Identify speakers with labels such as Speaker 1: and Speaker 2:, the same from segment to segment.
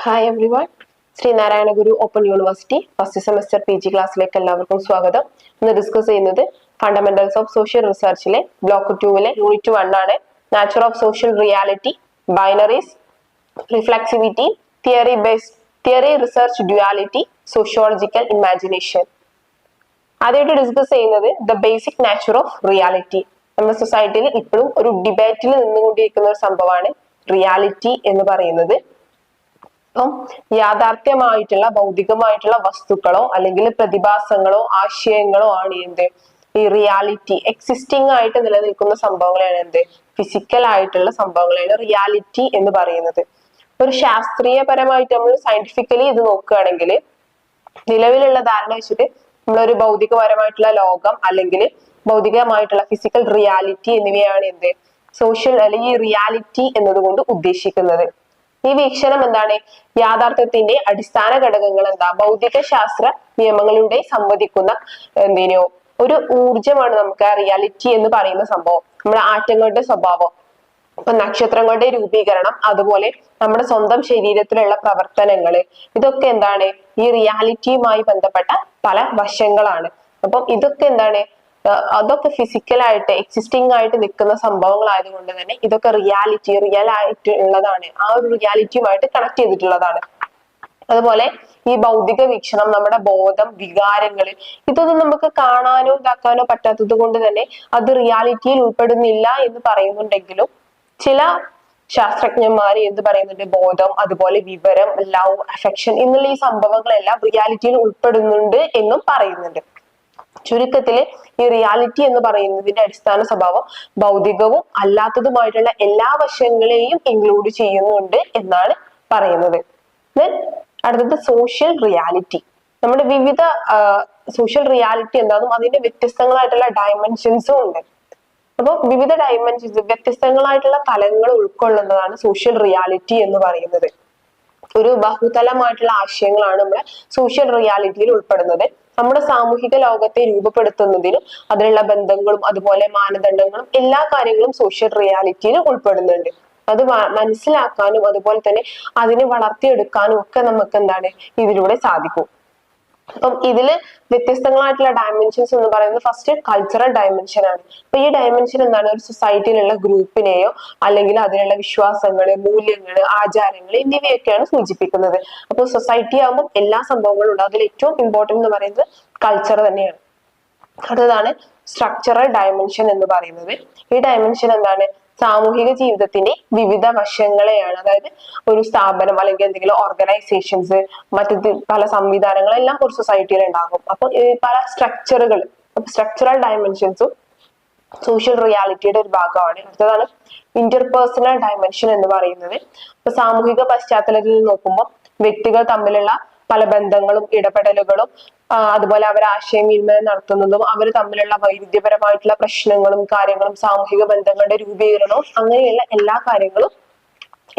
Speaker 1: Hi everyone. Sreenarayana Guru open university first semester PG ക്ലാസ്സിലേക്ക് എല്ലാവർക്കും സ്വാഗതം. ഇന്ന് ഡിസ്കസ് ചെയ്യുന്നത് ഫണ്ടമെന്റൽസ് ഓഫ് സോഷ്യൽ റിസർച്ചിലെ ബ്ലോക്ക് 2-ലെ യൂണിറ്റ് 1 ആണ്. Nature of social reality, binaries, reflexivity, theory research duality, sociological imagination. ആദ്യമായിട്ട് ഡിസ്കസ് ചെയ്യുന്നത് the basic nature of reality. നമ്മുടെ സൊസൈറ്റിയിൽ ഇപ്പോഴും ഒരു ഡിബേറ്റിൽ നിന്നുകൊണ്ടിരിക്കുന്ന ഒരു സംഭവമാണ് റിയാലിറ്റി എന്ന് പറയുന്നത്. അപ്പം യാഥാർത്ഥ്യമായിട്ടുള്ള ഭൗതികമായിട്ടുള്ള വസ്തുക്കളോ അല്ലെങ്കിൽ പ്രതിഭാസങ്ങളോ ആശയങ്ങളോ ആണ് എന്ത് ഈ റിയാലിറ്റി. എക്സിസ്റ്റിംഗ് ആയിട്ട് നിലനിൽക്കുന്ന സംഭവങ്ങളാണ് എന്ത് ഫിസിക്കൽ ആയിട്ടുള്ള സംഭവങ്ങളാണ് റിയാലിറ്റി എന്ന് പറയുന്നത്. ഒരു ശാസ്ത്രീയപരമായിട്ട് നമ്മൾ സയന്റിഫിക്കലി ഇത് നോക്കുകയാണെങ്കിൽ നിലവിലുള്ള ധാരണ വെച്ചിട്ട് നമ്മളൊരു ഭൗതികപരമായിട്ടുള്ള ലോകം അല്ലെങ്കിൽ ഭൗതികമായിട്ടുള്ള ഫിസിക്കൽ റിയാലിറ്റി എന്നിവയാണ് എന്ത് സോഷ്യൽ അല്ലെങ്കിൽ റിയാലിറ്റി എന്നതുകൊണ്ട് ഉദ്ദേശിക്കുന്നത്. ഈ വീക്ഷണം എന്താണ്? യാഥാർത്ഥ്യത്തിന്റെ അടിസ്ഥാന ഘടകങ്ങൾ എന്താ? ഭൗതിക ശാസ്ത്ര നിയമങ്ങളിലൂടെ സംവദിക്കുന്ന എന്തിനോ ഒരു ഊർജമാണ് നമുക്ക് ആ റിയാലിറ്റി എന്ന് പറയുന്ന സംഭവം. നമ്മുടെ ആറ്റങ്ങളുടെ സ്വഭാവം, ഇപ്പൊ നക്ഷത്രങ്ങളുടെ രൂപീകരണം, അതുപോലെ നമ്മുടെ സ്വന്തം ശരീരത്തിലുള്ള പ്രവർത്തനങ്ങള്, ഇതൊക്കെ എന്താണ് ഈ റിയാലിറ്റിയുമായി ബന്ധപ്പെട്ട പല വശങ്ങളാണ്. അപ്പം ഇതൊക്കെ എന്താണ് അതൊക്കെ ഫിസിക്കലായിട്ട് എക്സിസ്റ്റിംഗ് ആയിട്ട് നിൽക്കുന്ന സംഭവങ്ങളായതുകൊണ്ട് തന്നെ ഇതൊക്കെ റിയൽ ആയിട്ട് ഉള്ളതാണ്. ആ ഒരു റിയാലിറ്റിയുമായിട്ട് കണക്ട് ചെയ്തിട്ടുള്ളതാണ്. അതുപോലെ ഈ ഭൗതിക വീക്ഷണം, നമ്മുടെ ബോധം, വികാരങ്ങള്, ഇതൊന്നും നമുക്ക് കാണാനോ ഇതാക്കാനോ പറ്റാത്തത് കൊണ്ട് തന്നെ അത് റിയാലിറ്റിയിൽ ഉൾപ്പെടുന്നില്ല എന്ന് പറയുന്നുണ്ടെങ്കിലും ചില ശാസ്ത്രജ്ഞന്മാര് എന്ത് പറയുന്നുണ്ട്? ബോധം, അതുപോലെ വിവരം, ലവ്, അഫെക്ഷൻ എന്നുള്ള ഈ സംഭവങ്ങളെല്ലാം റിയാലിറ്റിയിൽ ഉൾപ്പെടുന്നുണ്ട് എന്നും പറയുന്നുണ്ട്. ചുരുക്കത്തില് ഈ റിയാലിറ്റി എന്ന് പറയുന്നതിന്റെ അടിസ്ഥാന സ്വഭാവം ഭൗതികവും അല്ലാത്തതുമായിട്ടുള്ള എല്ലാ വശങ്ങളെയും ഇൻക്ലൂഡ് ചെയ്യുന്നുണ്ട് എന്നാണ് പറയുന്നത്. അടുത്തത് സോഷ്യൽ റിയാലിറ്റി. നമ്മുടെ വിവിധ സോഷ്യൽ റിയാലിറ്റി എന്താണെന്നും അതിന്റെ വ്യത്യസ്തങ്ങളായിട്ടുള്ള ഡയമെൻഷൻസും ഉണ്ട്. അപ്പൊ വിവിധ ഡയമെൻഷൻസ്, വ്യത്യസ്തങ്ങളായിട്ടുള്ള തലങ്ങൾ ഉൾക്കൊള്ളുന്നതാണ് സോഷ്യൽ റിയാലിറ്റി എന്ന് പറയുന്നത്. ഒരു ബഹുതലമായിട്ടുള്ള ആശയങ്ങളാണ് നമ്മുടെ സോഷ്യൽ റിയാലിറ്റിയിൽ ഉൾപ്പെടുന്നത്. നമ്മുടെ സാമൂഹിക ലോകത്തെ രൂപപ്പെടുത്തുന്നതിനും അതിനുള്ള ബന്ധങ്ങളും അതുപോലെ മാനദണ്ഡങ്ങളും എല്ലാ കാര്യങ്ങളും സോഷ്യൽ റിയാലിറ്റിയിൽ ഉൾപ്പെടുന്നുണ്ട്. അത് മനസ്സിലാക്കാനും അതുപോലെ തന്നെ അതിനെ വളർത്തിയെടുക്കാനും ഒക്കെ നമുക്ക് എന്താണ് ഇതിലൂടെ സാധിക്കും. അപ്പം ഇതില് വ്യത്യസ്തങ്ങളായിട്ടുള്ള ഡയമെൻഷൻസ് എന്ന് പറയുന്നത് ഫസ്റ്റ് കൾച്ചറൽ ഡയമെൻഷൻ ആണ്. അപ്പൊ ഈ ഡയമെൻഷൻ എന്താണ്? ഒരു സൊസൈറ്റിയിലുള്ള ഗ്രൂപ്പിനെയോ അല്ലെങ്കിൽ അതിനുള്ള വിശ്വാസങ്ങള്, മൂല്യങ്ങള്, ആചാരങ്ങള് എന്നിവയൊക്കെയാണ് സൂചിപ്പിക്കുന്നത്. അപ്പൊ സൊസൈറ്റി ആകുമ്പോൾ എല്ലാ സംഭവങ്ങളും ഉണ്ട്. അതിൽ ഏറ്റവും ഇമ്പോർട്ടന്റ് എന്ന് പറയുന്നത് കൾച്ചർ തന്നെയാണ്. അടുത്തതാണ് സ്ട്രക്ചറൽ ഡയമെൻഷൻ എന്ന് പറയുന്നത്. ഈ ഡയമെൻഷൻ എന്താണ്? സാമൂഹിക ജീവിതത്തിന്റെ വിവിധ വശങ്ങളെയാണ്. അതായത് ഒരു സ്ഥാപനം അല്ലെങ്കിൽ എന്തെങ്കിലും ഓർഗനൈസേഷൻസ്, മറ്റു പല സംവിധാനങ്ങളെല്ലാം ഒരു സൊസൈറ്റിയിൽ ഉണ്ടാകും. അപ്പൊ പല സ്ട്രക്ചറുകൾ, സ്ട്രക്ചറൽ ഡയമെൻഷൻസും സോഷ്യൽ റിയാലിറ്റിയുടെ ഒരു ഭാഗമാണ്. അടുത്തതാണ് ഇന്റർപേഴ്സണൽ ഡയമെൻഷൻ എന്ന് പറയുന്നത്. ഇപ്പൊ സാമൂഹിക പശ്ചാത്തലത്തിൽ നോക്കുമ്പോൾ വ്യക്തികൾ തമ്മിലുള്ള പല ബന്ധങ്ങളും ഇടപെടലുകളും അതുപോലെ അവർ ആശയവിനിമയം നടത്തുന്നതും അവർ തമ്മിലുള്ള വൈവിധ്യപരമായിട്ടുള്ള പ്രശ്നങ്ങളും കാര്യങ്ങളും സാമൂഹിക ബന്ധങ്ങളുടെ രൂപീകരണവും അങ്ങനെയുള്ള എല്ലാ കാര്യങ്ങളും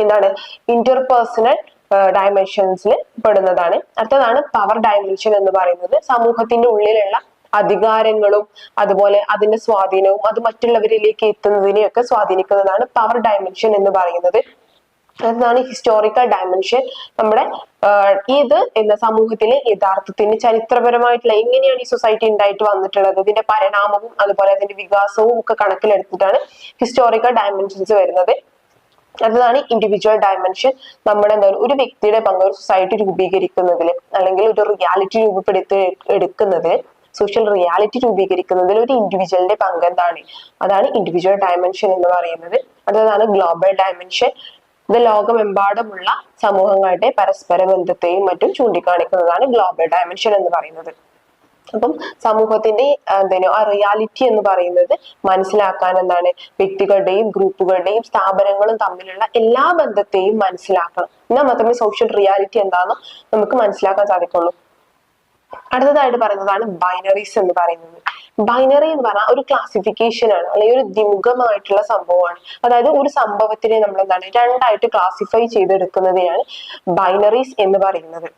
Speaker 1: എന്താണ് ഇന്റർപേഴ്സണൽ ഡയമെൻഷൻസിൽ പെടുന്നതാണ്. അടുത്തതാണ് പവർ ഡയമെൻഷൻ എന്ന് പറയുന്നത്. സമൂഹത്തിന്റെ ഉള്ളിലുള്ള അധികാരങ്ങളും അതുപോലെ അതിന്റെ സ്വാധീനവും അത് മറ്റുള്ളവരിലേക്ക് എത്തുന്നതിനെയൊക്കെ സ്വാധീനിക്കുന്നതാണ് പവർ ഡയമെൻഷൻ എന്ന് പറയുന്നത്. അതാണ് ഹിസ്റ്റോറിക്കൽ ഡയമെൻഷൻ. നമ്മുടെ ഇത് എന്ന സമൂഹത്തിലെ യഥാർത്ഥത്തിന് ചരിത്രപരമായിട്ടുള്ള എങ്ങനെയാണ് ഈ സൊസൈറ്റി ഉണ്ടായിട്ട് വന്നിട്ടുള്ളത്, ഇതിന്റെ പരിണാമവും അതുപോലെ അതിന്റെ വികാസവും ഒക്കെ കണക്കിലെടുത്തിട്ടാണ് ഹിസ്റ്റോറിക്കൽ ഡയമെൻഷൻസ് വരുന്നത്. അതാണ് ഇൻഡിവിജ്വൽ ഡയമെൻഷൻ. നമ്മുടെ എന്താ ഒരു വ്യക്തിയുടെ പങ്ക് ഒരു സൊസൈറ്റി രൂപീകരിക്കുന്നതിൽ അല്ലെങ്കിൽ ഒരു റിയാലിറ്റി രൂപപ്പെടുത്തി എടുക്കുന്നതിൽ, സോഷ്യൽ റിയാലിറ്റി രൂപീകരിക്കുന്നതിൽ ഒരു ഇൻഡിവിജ്വലിന്റെ പങ്ക് എന്താണ്? അതാണ് ഇൻഡിവിജ്വൽ ഡയമെൻഷൻ എന്ന് പറയുന്നത്. അതാണ് ഗ്ലോബൽ ഡയമെൻഷൻ. ഇത് ലോകമെമ്പാടുമുള്ള സമൂഹങ്ങളുടെ പരസ്പര ബന്ധത്തെയും മറ്റും ചൂണ്ടിക്കാണിക്കുന്നതാണ് ഗ്ലോബൽ ഡയമെൻഷൻ എന്ന് പറയുന്നത്. അപ്പം സമൂഹത്തിന്റെ ആ റിയാലിറ്റി എന്ന് പറയുന്നത് മനസ്സിലാക്കാൻ എന്താണ് വ്യക്തികളുടെയും ഗ്രൂപ്പുകളുടെയും സ്ഥാപനങ്ങളും തമ്മിലുള്ള എല്ലാ ബന്ധത്തെയും മനസ്സിലാക്കണം. എന്നാൽ മാത്രമേ സോഷ്യൽ റിയാലിറ്റി എന്താണെന്ന് നമുക്ക് മനസ്സിലാക്കാൻ സാധിക്കുള്ളൂ. അടുത്തതായിട്ട് പറയുന്നതാണ് ബൈനറീസ് എന്ന് പറയുന്നത്. ബൈനറി എന്ന് പറഞ്ഞാൽ ഒരു ക്ലാസിഫിക്കേഷൻ ആണ്, അല്ലെങ്കിൽ ഒരു ദ്വിമുഖമായിട്ടുള്ള സംഭവമാണ്. അതായത് ഒരു സംഭവത്തിനെ നമ്മൾ എന്താണ് രണ്ടായിട്ട് ക്ലാസിഫൈ ചെയ്തെടുക്കുന്നതിനാണ് ബൈനറീസ് എന്ന് പറയുന്നത്.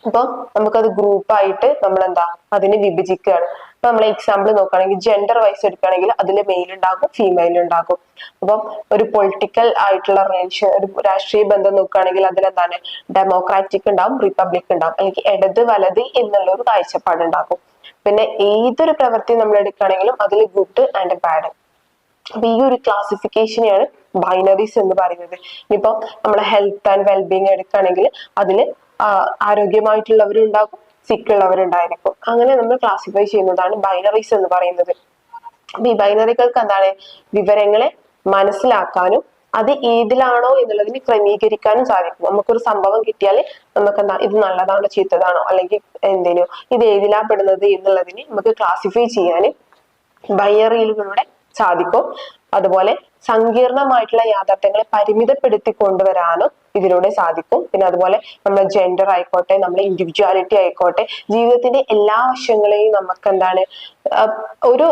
Speaker 1: അപ്പൊ നമുക്കത് ഗ്രൂപ്പായിട്ട് നമ്മൾ എന്താ അതിനെ വിഭജിക്കുകയാണ്. ഇപ്പൊ നമ്മൾ എക്സാമ്പിൾ നോക്കുകയാണെങ്കിൽ ജെൻഡർ വൈസ് എടുക്കുകയാണെങ്കിൽ അതിൽ മെയിൽ ഉണ്ടാകും, ഫീമെയിൽ ഉണ്ടാകും. അപ്പം ഒരു പൊളിറ്റിക്കൽ ആയിട്ടുള്ള റിലേഷൻ, ഒരു രാഷ്ട്രീയ ബന്ധം നോക്കുകയാണെങ്കിൽ അതിലെന്താണ് ഡെമോക്രാറ്റിക് ഉണ്ടാവും, റിപ്പബ്ലിക് ഉണ്ടാവും, അല്ലെങ്കിൽ ഇടത് വലത് എന്നുള്ള ഒരു കാഴ്ചപ്പാട് ഉണ്ടാകും. പിന്നെ ഏതൊരു പ്രവൃത്തി നമ്മൾ എടുക്കുകയാണെങ്കിലും അതിൽ ഗുഡ് ആൻഡ് ബാഡ്. അപ്പൊ ഈ ഒരു ക്ലാസിഫിക്കേഷനെയാണ് ബൈനറീസ് എന്ന് പറയുന്നത്. ഇനിയിപ്പോ നമ്മളെ ഹെൽത്ത് ആൻഡ് വെൽബീങ് എടുക്കുകയാണെങ്കിൽ അതില് ആരോഗ്യമായിട്ടുള്ളവരുണ്ടാകും, സിക്ക് ഉള്ളവരുണ്ടായിരിക്കും. അങ്ങനെ നമ്മൾ ക്ലാസിഫൈ ചെയ്യുന്നതാണ് ബൈനറീസ് എന്ന് പറയുന്നത്. അപ്പൊ ഈ ബൈനറികൾക്ക് എന്താണ് വിവരങ്ങളെ മനസ്സിലാക്കാനും അത് ഏതിലാണോ എന്നുള്ളതിന് ക്രമീകരിക്കാനും സാധിക്കും. നമുക്കൊരു സംഭവം കിട്ടിയാൽ നമുക്ക് എന്താ ഇത് നല്ലതാണോ ചീത്തതാണോ അല്ലെങ്കിൽ എന്തേലും ഇത് ഏതിലാ പെടുന്നത് എന്നുള്ളതിന് നമുക്ക് ക്ലാസിഫൈ ചെയ്യാനും ബൈനറികളിലൂടെ സാധിക്കും. അതുപോലെ സങ്കീർണമായിട്ടുള്ള യാഥാർത്ഥ്യങ്ങളെ പരിമിതപ്പെടുത്തി കൊണ്ടുവരാനും ഇതിലൂടെ സാധിക്കും. പിന്നെ അതുപോലെ നമ്മുടെ ജെൻഡർ ആയിക്കോട്ടെ, നമ്മുടെ ഇൻഡിവിജ്വാലിറ്റി ആയിക്കോട്ടെ, ജീവിതത്തിന്റെ എല്ലാ വശങ്ങളെയും നമുക്ക് എന്താണ് ഒരു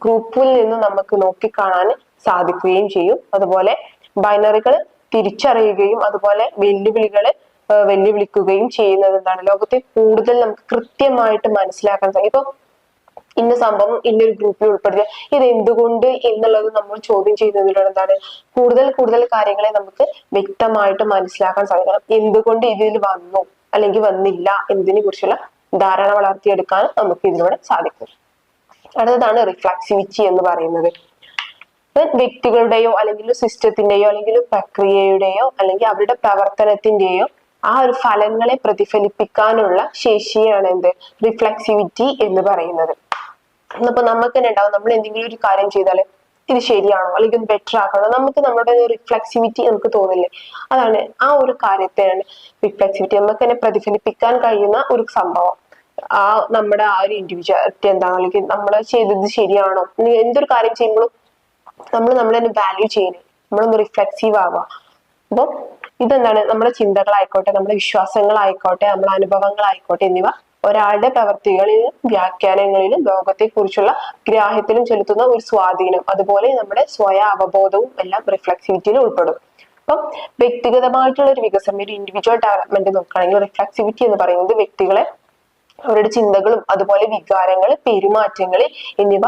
Speaker 1: ഗ്രൂപ്പിൽ നിന്ന് നമുക്ക് നോക്കിക്കാണാൻ സാധിക്കുകയും ചെയ്യും. അതുപോലെ ബൈനറികൾ തിരിച്ചറിയുകയും അതുപോലെ വെല്ലുവിളിക്കുകയും ചെയ്യുന്നത് എന്താണ് ലോകത്തെ കൂടുതൽ നമുക്ക് കൃത്യമായിട്ട് മനസ്സിലാക്കാൻ സാധിക്കും. ഇപ്പൊ ഇന്ന സംഭവം ഇന്നൊരു ഗ്രൂപ്പിൽ ഉൾപ്പെടുത്തുക, ഇത് എന്തുകൊണ്ട് എന്നുള്ളത് നമ്മൾ ചോദ്യം ചെയ്യുന്നതിലൂടെ എന്താണ് കൂടുതൽ കാര്യങ്ങളെ നമുക്ക് വ്യക്തമായിട്ട് മനസ്സിലാക്കാൻ സാധിക്കണം. എന്തുകൊണ്ട് ഇതിൽ വന്നു അല്ലെങ്കിൽ വന്നില്ല എന്നതിനെ കുറിച്ചുള്ള ധാരണ വളർത്തിയെടുക്കാൻ നമുക്ക് ഇതിലൂടെ സാധിക്കും. അടുത്തതാണ് റിഫ്ലക്സിവിറ്റി എന്ന് പറയുന്നത്. വ്യക്തികളുടെയോ അല്ലെങ്കിൽ സിസ്റ്റത്തിന്റെയോ അല്ലെങ്കിൽ പ്രക്രിയയുടെയോ അല്ലെങ്കിൽ അവരുടെ പ്രവർത്തനത്തിന്റെയോ ആ ഒരു ഫലങ്ങളെ പ്രതിഫലിപ്പിക്കാനുള്ള ശേഷിയാണ് എന്ത് റിഫ്ലക്സിവിറ്റി എന്ന് പറയുന്നത്. അപ്പൊ നമുക്ക് തന്നെ ഉണ്ടാവും, നമ്മൾ എന്തെങ്കിലും ഒരു കാര്യം ചെയ്താല് ഇത് ശരിയാണോ അല്ലെങ്കിൽ ഇത് ബെറ്റർ ആക്കണോ, നമുക്ക് നമ്മുടെ റിഫ്ലക്സിവിറ്റി നമുക്ക് തോന്നില്ലേ, അതാണ് ആ ഒരു കാര്യത്തെയാണ് റിഫ്ലക്സിവിറ്റി. നമുക്ക് തന്നെ പ്രതിഫലിപ്പിക്കാൻ കഴിയുന്ന ഒരു സംഭവം. ആ നമ്മുടെ ആ ഒരു ഇൻഡിവിജ്വാലിറ്റി എന്താണ്, അല്ലെങ്കിൽ നമ്മൾ ചെയ്തത് ശരിയാണോ, എന്തൊരു കാര്യം ചെയ്യുമ്പോഴും നമ്മൾ തന്നെ വാല്യൂ ചെയ്യുന്നത്, നമ്മളൊന്ന് റിഫ്ലക്സീവ് ആവുക. അപ്പൊ ഇതെന്താണ് നമ്മുടെ ചിന്തകളായിക്കോട്ടെ, നമ്മുടെ വിശ്വാസങ്ങളായിക്കോട്ടെ, നമ്മുടെ അനുഭവങ്ങളായിക്കോട്ടെ എന്നിവ ഒരാളുടെ പ്രവർത്തികളിലും വ്യാഖ്യാനങ്ങളിലും ലോകത്തെ കുറിച്ചുള്ള ഗ്രാഹ്യത്തിലും ചെലുത്തുന്ന ഒരു സ്വാധീനം, അതുപോലെ നമ്മുടെ സ്വയം അവബോധവും എല്ലാം റിഫ്ലക്സിവിറ്റിയിൽ ഉൾപ്പെടും. അപ്പം വ്യക്തിഗതമായിട്ടുള്ള ഒരു വികസനം, ഒരു ഇൻഡിവിജ്വൽ ഡെവലപ്മെന്റ് നോക്കുകയാണെങ്കിൽ റിഫ്ലക്സിവിറ്റി എന്ന് പറയുന്നത് വ്യക്തികളെ അവരുടെ ചിന്തകളും അതുപോലെ വികാരങ്ങൾ, പെരുമാറ്റങ്ങൾ എന്നിവ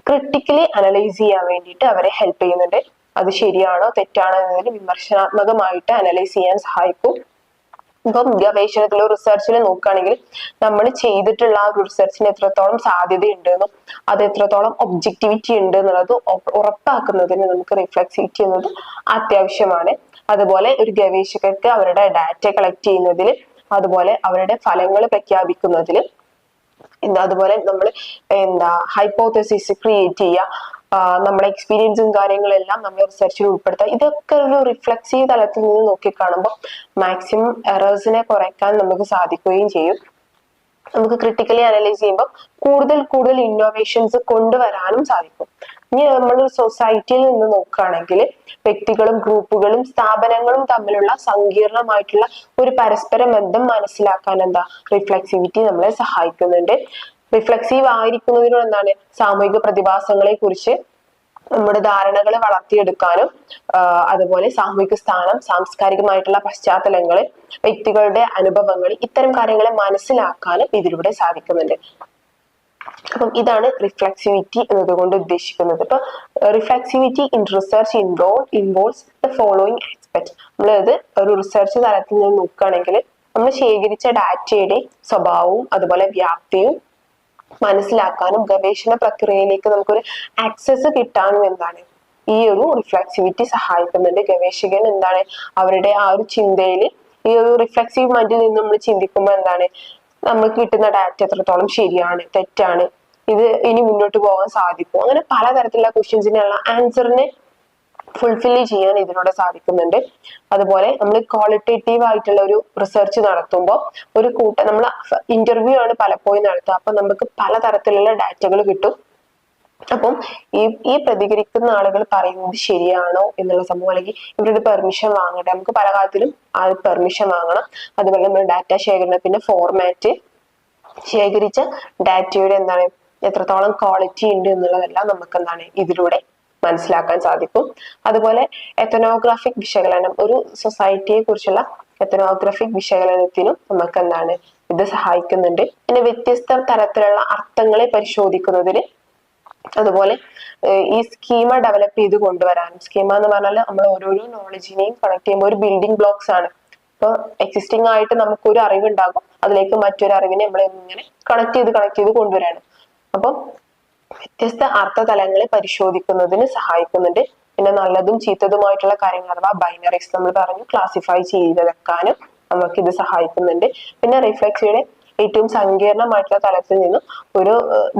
Speaker 1: ക്രിട്ടിക്കലി അനലൈസ് ചെയ്യാൻ വേണ്ടിയിട്ട് അവരെ ഹെൽപ്പ് ചെയ്യുന്നുണ്ട്. അത് ശരിയാണോ തെറ്റാണോ എന്നതിന് വിമർശനാത്മകമായിട്ട് അനലൈസ് ചെയ്യാൻ സഹായിക്കും. ഇപ്പം ഗവേഷണത്തിലോ റിസർച്ചിലോ നോക്കുകയാണെങ്കിൽ നമ്മൾ ചെയ്തിട്ടുള്ള ആ ഒരു റിസർച്ചിന് എത്രത്തോളം സാധ്യതയുണ്ടെന്നും അത് എത്രത്തോളം ഒബ്ജക്റ്റിവിറ്റി ഉണ്ട് എന്നുള്ളത് ഉറപ്പാക്കുന്നതിന് നമുക്ക് റിഫ്ലക്സിവിറ്റി എന്നത് അത്യാവശ്യമാണ്. അതുപോലെ ഒരു ഗവേഷകർക്ക് അവരുടെ ഡാറ്റ കളക്ട് ചെയ്യുന്നതിൽ, അതുപോലെ അവരുടെ ഫലങ്ങൾ പ്രഖ്യാപിക്കുന്നതിൽ, അതുപോലെ നമ്മൾ ഹൈപ്പോത്തസിസ് ക്രിയേറ്റ് ചെയ്യുക, നമ്മുടെ എക്സ്പീരിയൻസും കാര്യങ്ങളെല്ലാം നമ്മൾ റിസർച്ചിൽ ഉൾപ്പെടുത്തുക. ഇതൊക്കെ ഒരു റിഫ്ലക്സീവ് തലത്തിൽ നിന്ന് നോക്കിക്കാണുമ്പോൾ മാക്സിമം എറേഴ്സിനെ കുറയ്ക്കാൻ നമുക്ക് സാധിക്കുകയും ചെയ്യും. നമുക്ക് ക്രിട്ടിക്കലി അനലൈസ് ചെയ്യുമ്പോൾ കൂടുതൽ ഇന്നോവേഷൻസ് കൊണ്ടുവരാനും സാധിക്കും. ഇനി നമ്മൾ സൊസൈറ്റിയിൽ നിന്ന് നോക്കുകയാണെങ്കിൽ വ്യക്തികളും ഗ്രൂപ്പുകളും സ്ഥാപനങ്ങളും തമ്മിലുള്ള സങ്കീർണമായിട്ടുള്ള ഒരു പരസ്പര ബന്ധം മനസ്സിലാക്കാൻ റിഫ്ലക്സിവിറ്റി നമ്മളെ സഹായിക്കുന്നുണ്ട്. റിഫ്ലക്സീവ് ആയിരിക്കുന്നതിനോട് സാമൂഹിക പ്രതിഭാസങ്ങളെ കുറിച്ച് നമ്മുടെ ധാരണകളെ വളർത്തിയെടുക്കാനും അതുപോലെ സാമൂഹിക സ്ഥാനം, സാംസ്കാരികമായിട്ടുള്ള പശ്ചാത്തലങ്ങള്, വ്യക്തികളുടെ അനുഭവങ്ങൾ, ഇത്തരം കാര്യങ്ങളെ മനസ്സിലാക്കാനും ഇതിലൂടെ സാധിക്കുന്നുണ്ട്. അപ്പം ഇതാണ് റിഫ്ലക്സിവിറ്റി എന്നതുകൊണ്ട് ഉദ്ദേശിക്കുന്നത്. ഇപ്പൊ reflexivity in research involves the following aspect. നമ്മളത് ഒരു റിസർച്ച് തലത്തിൽ നിന്ന് നോക്കുകയാണെങ്കിൽ നമ്മൾ ശേഖരിച്ച ഡാറ്റയുടെ സ്വഭാവവും അതുപോലെ വ്യാപ്തിയും മനസ്സിലാക്കാനും ഗവേഷണ പ്രക്രിയയിലേക്ക് നമുക്കൊരു ആക്സസ് കിട്ടാനും ഈ ഒരു റിഫ്ലക്സിവിറ്റി സഹായിക്കുന്നുണ്ട്. ഗവേഷകൻ അവരുടെ ആ ഒരു ചിന്തയിൽ ഈ ഒരു റിഫ്ലക്സീവ് മൈൻഡിൽ നിന്ന് നമ്മൾ ചിന്തിക്കുമ്പോൾ നമുക്ക് കിട്ടുന്ന ഡാറ്റ എത്രത്തോളം ശരിയാണ് തെറ്റാണ്, ഇത് ഇനി മുന്നോട്ട് പോകാൻ സാധിക്കും, അങ്ങനെ പലതരത്തിലുള്ള ക്വസ്റ്റ്യൻസിനുള്ള ആൻസറിനെ ഫുൾഫിൽ ചെയ്യാൻ ഇതിലൂടെ സാധിക്കുന്നുണ്ട്. അതുപോലെ നമ്മൾ ക്വാളിറ്റേറ്റീവ് ആയിട്ടുള്ള ഒരു റിസർച്ച് നടത്തുമ്പോൾ ഒരു നമ്മൾ ഇന്റർവ്യൂ ആണ് പലപ്പോഴും നടത്തുക. അപ്പൊ നമുക്ക് പലതരത്തിലുള്ള ഡാറ്റകൾ കിട്ടും. അപ്പം ഈ പ്രതികരിക്കുന്ന ആളുകൾ പറയുന്നത് ശരിയാണോ എന്നുള്ള സംഭവം, അല്ലെങ്കിൽ ഇവരുടെ പെർമിഷൻ വാങ്ങട്ടെ, നമുക്ക് പല കാര്യത്തിലും ആ പെർമിഷൻ വാങ്ങണം. അതുപോലെ നമ്മൾ ഡാറ്റ ശേഖരണത്തിന്റെ ഫോർമാറ്റ്, ശേഖരിച്ച ഡാറ്റയുടെ എത്രത്തോളം ക്വാളിറ്റി ഉണ്ട് എന്നുള്ളതെല്ലാം നമുക്ക് ഇതിലൂടെ മനസ്സിലാക്കാൻ സാധിക്കും. അതുപോലെ എത്തനോഗ്രാഫിക് വിശകലനം, ഒരു സൊസൈറ്റിയെ കുറിച്ചുള്ള എത്തനോഗ്രാഫിക് വിശകലനത്തിനും നമുക്ക് ഇത് സഹായിക്കുന്നുണ്ട്. പിന്നെ വ്യത്യസ്ത തരത്തിലുള്ള അർത്ഥങ്ങളെ പരിശോധിക്കുന്നതിന്, അതുപോലെ ഈ സ്കീമ ഡെവലപ്പ് ചെയ്ത് കൊണ്ടുവരാനും, സ്കീമ എന്ന് പറഞ്ഞാൽ നമ്മൾ ഓരോരോ നോളജിനെയും കണക്ട് ചെയ്യുമ്പോൾ ഒരു ബിൽഡിംഗ് ബ്ലോക്സ് ആണ്. ഇപ്പോൾ എക്സിസ്റ്റിംഗ് ആയിട്ട് നമുക്കൊരു അറിവുണ്ടാകും, അതിലേക്ക് മറ്റൊരു അറിവിനെ നമ്മൾ ഇങ്ങനെ കണക്ട് ചെയ്ത് കൊണ്ടുവരാണ്. അപ്പം വ്യത്യസ്ത അർത്ഥതലങ്ങളെ പരിശോധിക്കുന്നതിന് സഹായിക്കുന്നുണ്ട്. പിന്നെ നല്ലതും ചീത്തതുമായിട്ടുള്ള കാര്യങ്ങൾ അഥവാ ബൈനറീസ് നമ്മൾ പറഞ്ഞു ക്ലാസിഫൈ ചെയ്ത് വെക്കാനും നമുക്ക് ഇത് സഹായിക്കുന്നുണ്ട്. പിന്നെ റിഫ്ലെക്സിയുടെ ഏറ്റവും സങ്കീർണമായിട്ടുള്ള തലത്തിൽ നിന്നും ഒരു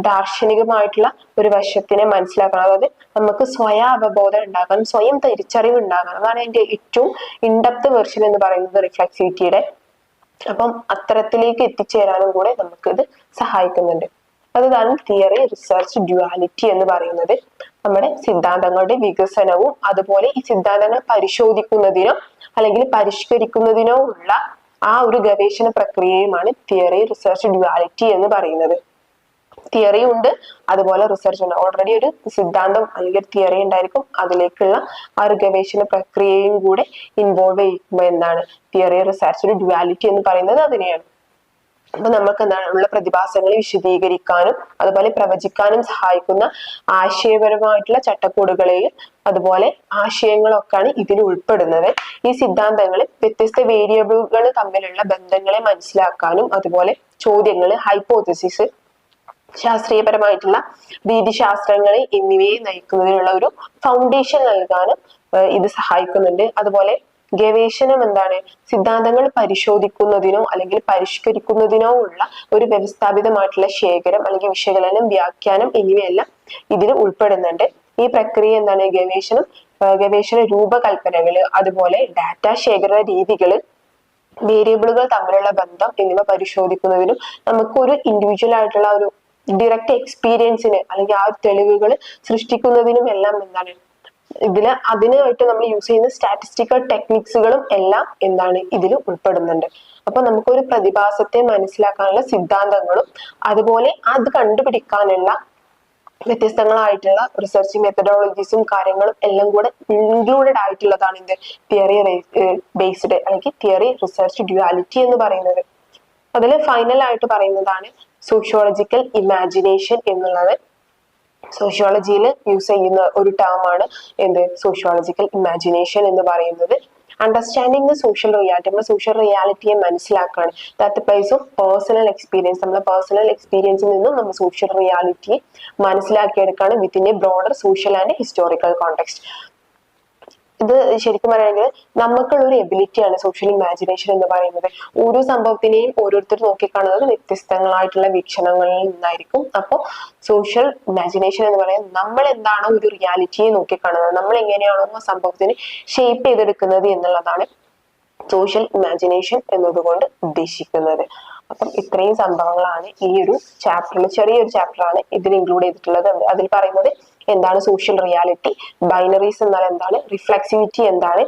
Speaker 1: ദാർശനികമായിട്ടുള്ള ഒരു വശത്തിനെ മനസ്സിലാക്കണം. അതായത് നമുക്ക് സ്വയം അവബോധം ഉണ്ടാകാനും സ്വയം തിരിച്ചറിവ് ഉണ്ടാകാനും, അതാണ് അതിന്റെ ഏറ്റവും ഇൻഡെപ്ത് വെർഷൻ എന്ന് പറയുന്നത് റിഫ്ലെക്സിവിറ്റിയുടെ. അപ്പം അത്തരത്തിലേക്ക് എത്തിച്ചേരാനും കൂടെ നമുക്ക് ഇത് സഹായിക്കുന്നുണ്ട്. അതാണ് തിയറി റിസർച്ച് ഡ്യുവാലിറ്റി എന്ന് പറയുന്നത്. നമ്മുടെ സിദ്ധാന്തങ്ങളുടെ വികസനവും അതുപോലെ ഈ സിദ്ധാന്തങ്ങൾ പരിശോധിക്കുന്നതിനോ അല്ലെങ്കിൽ പരിഷ്കരിക്കുന്നതിനോ ഉള്ള ആ ഒരു ഗവേഷണ പ്രക്രിയയുമാണ് തിയറി റിസർച്ച് ഡ്യുവാലിറ്റി എന്ന് പറയുന്നത്. തിയറി ഉണ്ട്, അതുപോലെ റിസർച്ച് ഉണ്ട്. ഓൾറെഡി ഒരു സിദ്ധാന്തം അല്ലെങ്കിൽ തിയറി ഉണ്ടായിരിക്കും, അതിലേക്കുള്ള ആ ഒരു ഗവേഷണ പ്രക്രിയയും കൂടെ ഇൻവോൾവ് ചെയ്യുമ്പോൾ എന്താണ് തിയറി റിസർച്ച് ഡ്യുവാലിറ്റി എന്ന് പറയുന്നത് അതിനെയാണ്. അപ്പൊ നമുക്ക് എന്താണ് ഉള്ള പ്രതിഭാസങ്ങളെ വിശദീകരിക്കാനും അതുപോലെ പ്രവചിക്കാനും സഹായിക്കുന്ന ആശയപരമായിട്ടുള്ള ചട്ടക്കൂടുകളെയും അതുപോലെ ആശയങ്ങളൊക്കെയാണ് ഇതിൽ ഉൾപ്പെടുന്നത്. ഈ സിദ്ധാന്തങ്ങളിൽ വ്യത്യസ്ത വേരിയബിളുകൾ തമ്മിലുള്ള ബന്ധങ്ങളെ മനസ്സിലാക്കാനും അതുപോലെ ചോദ്യങ്ങൾ, ഹൈപ്പോത്തസിസ്, ശാസ്ത്രീയപരമായിട്ടുള്ള രീതിശാസ്ത്രങ്ങളെ എന്നിവയെ നയിക്കുന്നതിനുള്ള ഒരു ഫൗണ്ടേഷൻ നൽകാനും ഇത് സഹായിക്കുന്നുണ്ട്. അതുപോലെ ഗവേഷണം എന്താണ് സിദ്ധാന്തങ്ങൾ പരിശോധിക്കുന്നതിനോ അല്ലെങ്കിൽ പരിഷ്കരിക്കുന്നതിനോ ഉള്ള ഒരു വ്യവസ്ഥാപിതമായിട്ടുള്ള ശേഖരം അല്ലെങ്കിൽ വിശകലനം, വ്യാഖ്യാനം എന്നിവയെല്ലാം ഇതിൽ ഉൾപ്പെടുന്നുണ്ട്. ഈ പ്രക്രിയ എന്താണ് ഗവേഷണ രൂപകൽപ്പനകള്, അതുപോലെ ഡാറ്റ ശേഖരണ രീതികള്, വേരിയബിളുകൾ തമ്മിലുള്ള ബന്ധം എന്നിവ പരിശോധിക്കുന്നതിനും നമുക്കൊരു ഇൻഡിവിജ്വൽ ആയിട്ടുള്ള ഒരു ഡിറക്റ്റ് എക്സ്പീരിയൻസിന് അല്ലെങ്കിൽ ആ തെളിവുകൾ സൃഷ്ടിക്കുന്നതിനും എല്ലാം എന്താണ് അതിനായിട്ട് നമ്മൾ യൂസ് ചെയ്യുന്ന സ്റ്റാറ്റിസ്റ്റിക്കൽ ടെക്നിക്സുകളും എല്ലാം എന്താണ് ഇതിൽ ഉൾപ്പെടുന്നുണ്ട്. അപ്പൊ നമുക്കൊരു പ്രതിഭാസത്തെ മനസ്സിലാക്കാനുള്ള സിദ്ധാന്തങ്ങളും അതുപോലെ അത് കണ്ടുപിടിക്കാനുള്ള വ്യത്യസ്തങ്ങളായിട്ടുള്ള റിസർച്ച് മെത്തഡോളജീസും കാര്യങ്ങളും എല്ലാം കൂടെ ഇൻക്ലൂഡഡ് ആയിട്ടുള്ളതാണ് എന്ത് തിയറി ബേസ്ഡ് അല്ലെങ്കിൽ തിയറി റിസർച്ച് ഡ്യുവാലിറ്റി എന്ന് പറയുന്നത്. അതിൽ ഫൈനൽ ആയിട്ട് പറയുന്നതാണ് സോഷ്യോളജിക്കൽ ഇമാജിനേഷൻ എന്നുള്ളത്. സോഷ്യോളജിയിൽ യൂസ് ചെയ്യുന്ന ഒരു ടേം ആണ് എന്ത് സോഷ്യോളജിക്കൽ ഇമാജിനേഷൻ എന്ന് പറയുന്നത്. അണ്ടർസ്റ്റാൻഡിങ് ദ സോഷ്യൽ റിയാലിറ്റി, നമ്മുടെ സോഷ്യൽ റിയാലിറ്റിയെ മനസ്സിലാക്കുകയാണ്. That place of personal experience, നമ്മുടെ പേഴ്സണൽ എക്സ്പീരിയൻസിൽ നിന്നും നമ്മൾ സോഷ്യൽ റിയാലിറ്റിയെ മനസ്സിലാക്കിയെടുക്കുകയാണ് within a broader social and historical context. ഇത് ശരിക്കും പറയുകയാണെങ്കിൽ നമുക്കുള്ള ഒരു എബിലിറ്റിയാണ് സോഷ്യൽ ഇമാജിനേഷൻ എന്ന് പറയുന്നത്. ഓരോ സംഭവത്തിനെയും ഓരോരുത്തർ നോക്കിക്കാണുന്നത് വ്യത്യസ്തങ്ങളായിട്ടുള്ള വീക്ഷണങ്ങളിൽ നിന്നായിരിക്കും. അപ്പോൾ സോഷ്യൽ ഇമാജിനേഷൻ എന്ന് പറയുന്നത് നമ്മൾ എന്താണോ ഒരു റിയാലിറ്റിയെ നോക്കിക്കാണുന്നത്, നമ്മൾ എങ്ങനെയാണോ ആ സംഭവത്തിന് ഷേപ്പ് ചെയ്തെടുക്കുന്നത് എന്നുള്ളതാണ് സോഷ്യൽ ഇമാജിനേഷൻ എന്നതുകൊണ്ട് ഉദ്ദേശിക്കുന്നത്. അപ്പം ഇത്രയും സംഭവങ്ങളാണ് ഈ ഒരു ചാപ്റ്ററിൽ, ചെറിയൊരു ചാപ്റ്ററാണ് ഇതിൽ ഇൻക്ലൂഡ് ചെയ്തിട്ടുള്ളത്. അതിൽ പറയുന്നത് എന്താണ് സോഷ്യൽ റിയാലിറ്റി, ബൈനറീസ് എന്നാൽ എന്താണ്, റിഫ്ലെക്സിവിറ്റി എന്താണ്,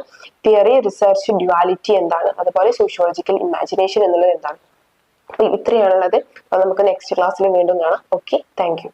Speaker 1: തിയറി റിസർച്ച് ഡ്യുവാലിറ്റി എന്താണ്, അതുപോലെ സോഷ്യോളജിക്കൽ ഇമാജിനേഷൻ എന്നുള്ളത് എന്താണ്. അപ്പൊ ഇത്രയാണുള്ളത്. അപ്പൊ നമുക്ക് നെക്സ്റ്റ് ക്ലാസ്സിൽ വീണ്ടും കാണാം. Okay, thank you.